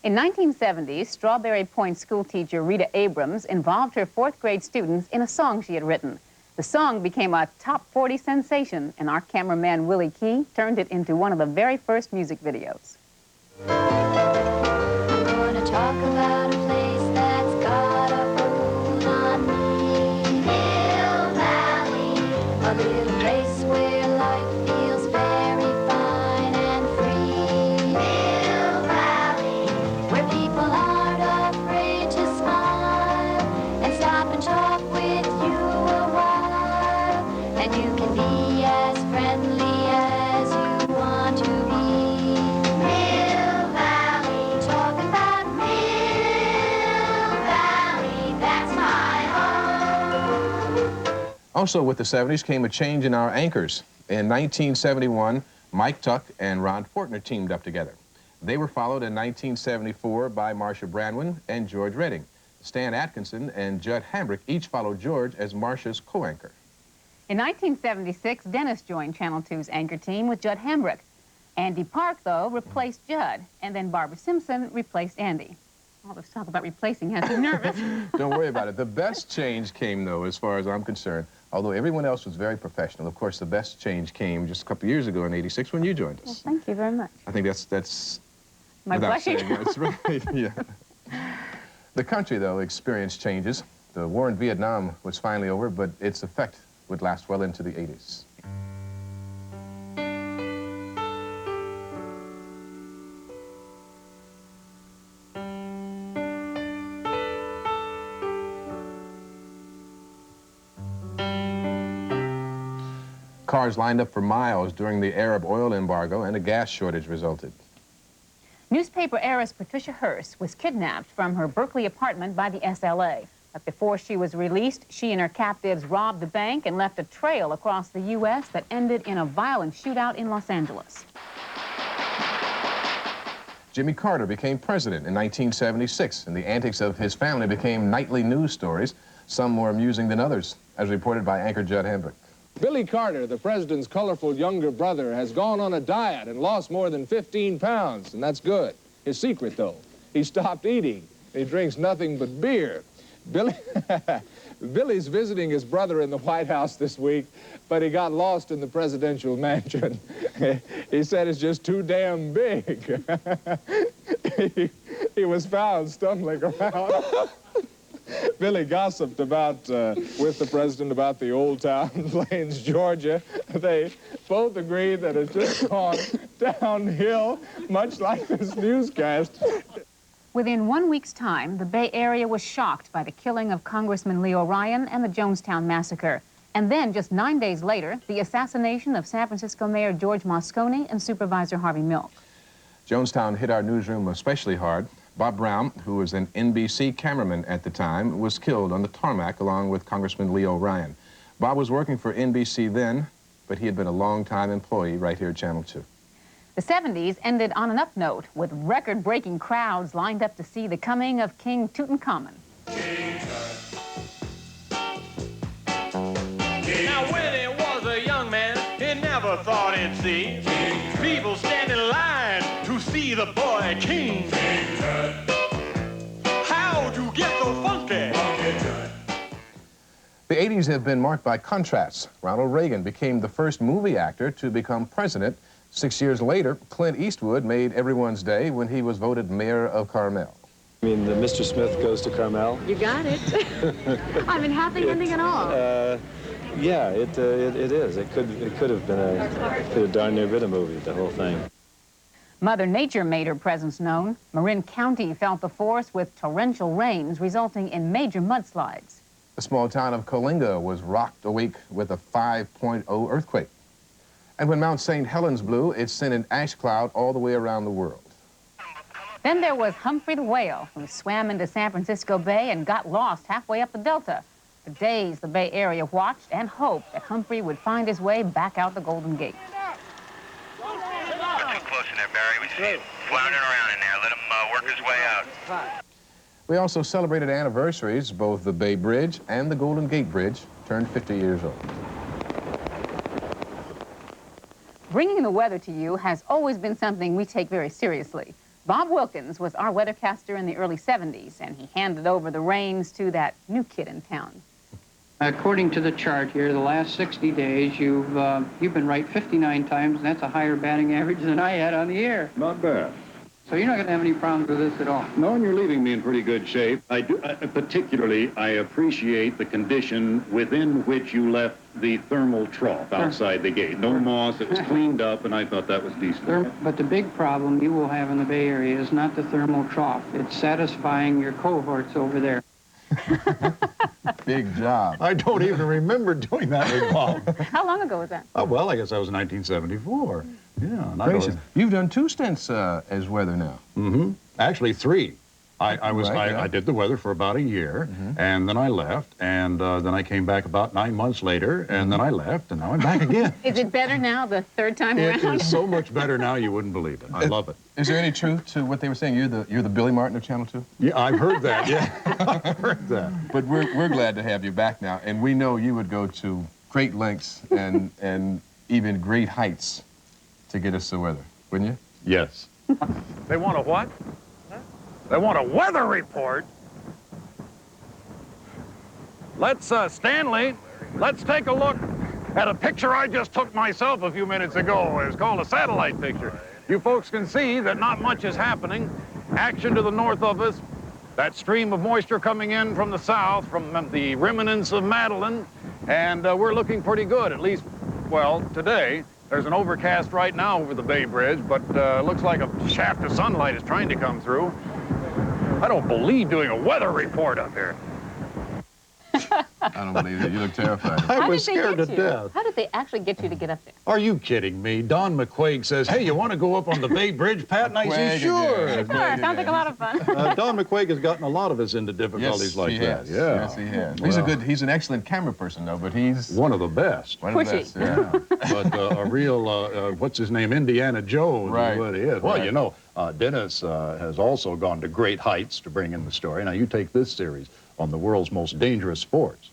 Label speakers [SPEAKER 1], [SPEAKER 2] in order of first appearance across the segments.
[SPEAKER 1] In 1970s, Strawberry Point schoolteacher Rita Abrams involved her fourth-grade students in a song she had written. The song became a top 40 sensation, and our cameraman Willie Key turned it into one of the very first music videos.
[SPEAKER 2] I'm gonna talk about a place that's got a hold on me. Hill Valley, a little place where life feels very fine and free. Hill Valley, where people aren't afraid to smile and stop and talk with you a while, and you can be as friendly as you want to be. Hill Valley, talking about Hill Valley, that's my home.
[SPEAKER 3] Also with the 70s came a change in our anchors. In 1971, Mike Tuck and Ron Fortner teamed up together. They were followed in 1974 by Marcia Brandwin and George Redding. Stan Atkinson and Judd Hambrick each followed George as Marcia's co-anchor.
[SPEAKER 1] In 1976, Dennis joined Channel 2's anchor team with Judd Hambrick. Andy Park, though, replaced Judd, and then Barbara Simpson replaced Andy. All this talk about replacing has me nervous.
[SPEAKER 3] Don't worry about it. The best change came, though, as far as I'm concerned. Although everyone else was very professional, of course, the best change came just a couple years ago in '86 when you joined us.
[SPEAKER 1] Well, thank you very much.
[SPEAKER 3] I think that's
[SPEAKER 1] My
[SPEAKER 3] without
[SPEAKER 1] blushing?
[SPEAKER 3] saying, that's right, yeah. The country, though, experienced changes. The war in Vietnam was finally over, but its effect would last well into the '80s. Cars lined up for miles during the Arab oil embargo, and a gas shortage resulted.
[SPEAKER 1] Newspaper heiress Patricia Hearst was kidnapped from her Berkeley apartment by the SLA. But before she was released, she and her captives robbed the bank and left a trail across the U.S. that ended in a violent shootout in Los Angeles.
[SPEAKER 3] Jimmy Carter became president in 1976, and the antics of his family became nightly news stories, some more amusing than others, as reported by anchor Judd Hambrick.
[SPEAKER 4] Billy Carter, the president's colorful younger brother, has gone on a diet and lost more than 15 pounds, and that's good. His secret, though, he stopped eating. He drinks nothing but beer. Billy's visiting his brother in the White House this week, but he got lost in the presidential mansion. He said it's just too damn big. He was found stumbling around. Billy gossiped about, with the president about the old town, Plains, Georgia. They both agreed that it's just gone downhill, much like this newscast.
[SPEAKER 1] Within 1 week's time, the Bay Area was shocked by the killing of Congressman Leo Ryan and the Jonestown massacre. And then, just 9 days later, the assassination of San Francisco Mayor George Moscone and Supervisor Harvey Milk.
[SPEAKER 3] Jonestown hit our newsroom especially hard. Bob Brown, who was an NBC cameraman at the time, was killed on the tarmac along with Congressman Leo Ryan. Bob was working for NBC then, but he had been a long-time employee right here at Channel 2.
[SPEAKER 1] The 70s ended on an up note, with record-breaking crowds lined up to see the coming of King Tutankhamun.
[SPEAKER 5] Now when he was a young man, he never thought he'd see people stand in line to see the boy king. How'd you get so funky?
[SPEAKER 3] The 80s have been marked by contrasts. Ronald Reagan became the first movie actor to become president. 6 years later, Clint Eastwood made everyone's day when he was voted mayor of Carmel.
[SPEAKER 6] I mean, Mr. Smith Goes to Carmel.
[SPEAKER 1] You got it. I mean, happy ending and all.
[SPEAKER 6] Yeah, it is. It could have been a darn near bit of movie, the whole thing.
[SPEAKER 1] Mother Nature made her presence known. Marin County felt the force with torrential rains, resulting in major mudslides.
[SPEAKER 3] The small town of Coalinga was rocked awake with a 5.0 earthquake. And when Mount St. Helens blew, it sent an ash cloud all the way around the world.
[SPEAKER 1] Then there was Humphrey the whale, who swam into San Francisco Bay and got lost halfway up the Delta. For days, the Bay Area watched and hoped that Humphrey would find his way back out the Golden Gate.
[SPEAKER 7] Not too close in there, Barry. We see him floundering around in there. Let him work his way out.
[SPEAKER 3] We also celebrated anniversaries. Both the Bay Bridge and the Golden Gate Bridge turned 50 years old.
[SPEAKER 1] Bringing the weather to you has always been something we take very seriously. Bob Wilkins was our weathercaster in the early 70s, and he handed over the reins to that new kid in town.
[SPEAKER 8] According to the chart here, the last 60 days, you've been right 59 times, and that's a higher batting average than I had on the air.
[SPEAKER 9] Not bad.
[SPEAKER 8] So you're not going to have any problems with this at all?
[SPEAKER 9] No, and you're leaving me in pretty good shape. Particularly, I appreciate the condition within which you left the thermal trough outside the gate. No moss, it was cleaned up, and I thought that was decent.
[SPEAKER 8] But the big problem you will have in the Bay Area is not the thermal trough. It's satisfying your cohorts over there.
[SPEAKER 3] Big job.
[SPEAKER 10] I don't even remember doing that with Bob.
[SPEAKER 1] How long ago was that?
[SPEAKER 10] Oh, well, I guess that was 1974. Yeah. And
[SPEAKER 3] Gracious. You've done 2 stints as weather now.
[SPEAKER 10] Mm-hmm. Actually, 3. I did the weather for about a year, and then I left, and then I came back about 9 months later, and then I left, and now I'm back again.
[SPEAKER 1] Is it better now, the third time around?
[SPEAKER 10] It is so much better now, you wouldn't believe it. I love it.
[SPEAKER 3] Is there any truth to what they were saying? You're the Billy Martin of Channel 2?
[SPEAKER 10] Yeah, I've heard that, yeah. I've heard that.
[SPEAKER 3] But we're glad to have you back now, and we know you would go to great lengths and even great heights to get us the weather, wouldn't you?
[SPEAKER 10] Yes.
[SPEAKER 11] They want a what? They want a weather report? Let's, Stanley, let's take a look at a picture I just took myself a few minutes ago. It's called a satellite picture. You folks can see that not much is happening. Action to the north of us, that stream of moisture coming in from the south, from the remnants of Madeline, and we're looking pretty good, at least, well, today. There's an overcast right now over the Bay Bridge, but looks like a shaft of sunlight is trying to come through. I don't believe doing a weather report up here.
[SPEAKER 3] I don't believe it. You look terrified.
[SPEAKER 10] I was scared to death.
[SPEAKER 1] How did they actually get you to get up there?
[SPEAKER 10] Are you kidding me? Don McQuaig says, hey, you want to go up on the Bay Bridge, Pat? And I say, sure.
[SPEAKER 1] Sure, sounds like a lot of fun.
[SPEAKER 10] Don McQuaig has gotten a lot of us into difficulties like that. Yeah.
[SPEAKER 3] Yes, he has. Well, he's an excellent camera person, though, but he's...
[SPEAKER 10] one of the best.
[SPEAKER 3] One of the best, yeah.
[SPEAKER 10] But a real, what's his name, Indiana Jones is what he is. Well,
[SPEAKER 3] right.
[SPEAKER 10] you know, Dennis has also gone to great heights to bring in the story. Now, you take this series on the world's most dangerous sports.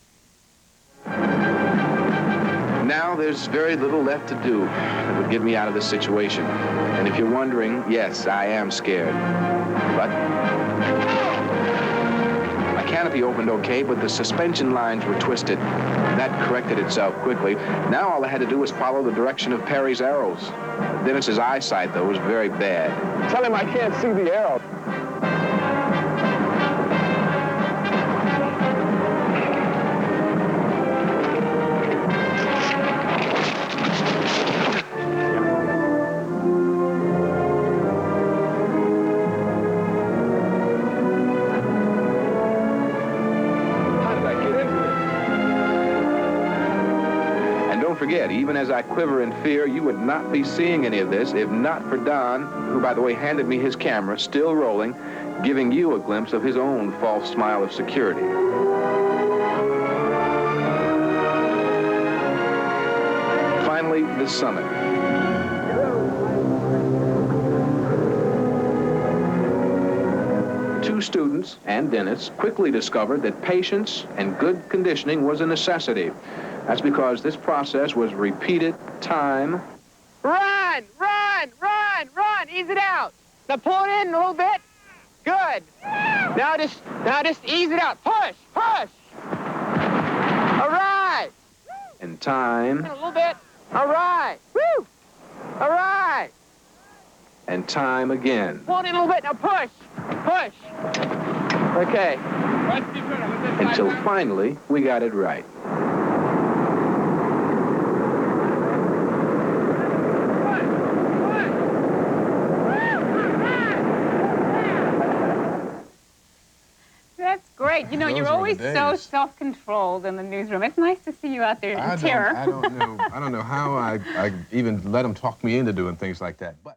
[SPEAKER 12] Now there's very little left to do that would get me out of this situation. And if you're wondering, yes, I am scared. But my canopy opened okay, but the suspension lines were twisted. That corrected itself quickly. Now all I had to do was follow the direction of Perry's arrows. Dennis's eyesight, though, was very bad.
[SPEAKER 4] Tell him I can't see the arrow.
[SPEAKER 12] Forget, even as I quiver in fear, you would not be seeing any of this if not for Don, who, by the way, handed me his camera, still rolling, giving you a glimpse of his own false smile of security. Finally, the summit. Two students and Dennis quickly discovered that patience and good conditioning was a necessity. That's because this process was repeated time.
[SPEAKER 13] Run, run, run, run. Ease it out. Now pull it in a little bit. Good. Now just ease it out. Push, push. All right.
[SPEAKER 12] And time.
[SPEAKER 13] A little bit. All right. Woo. All right.
[SPEAKER 12] And time again.
[SPEAKER 13] Pull it in a little bit. Now push, push. Okay.
[SPEAKER 12] Until finally we got it right.
[SPEAKER 1] That's great. You know, you're always so self-controlled in the newsroom. It's nice to see you out there in terror.
[SPEAKER 3] I don't know how I even let them talk me into doing things like that. But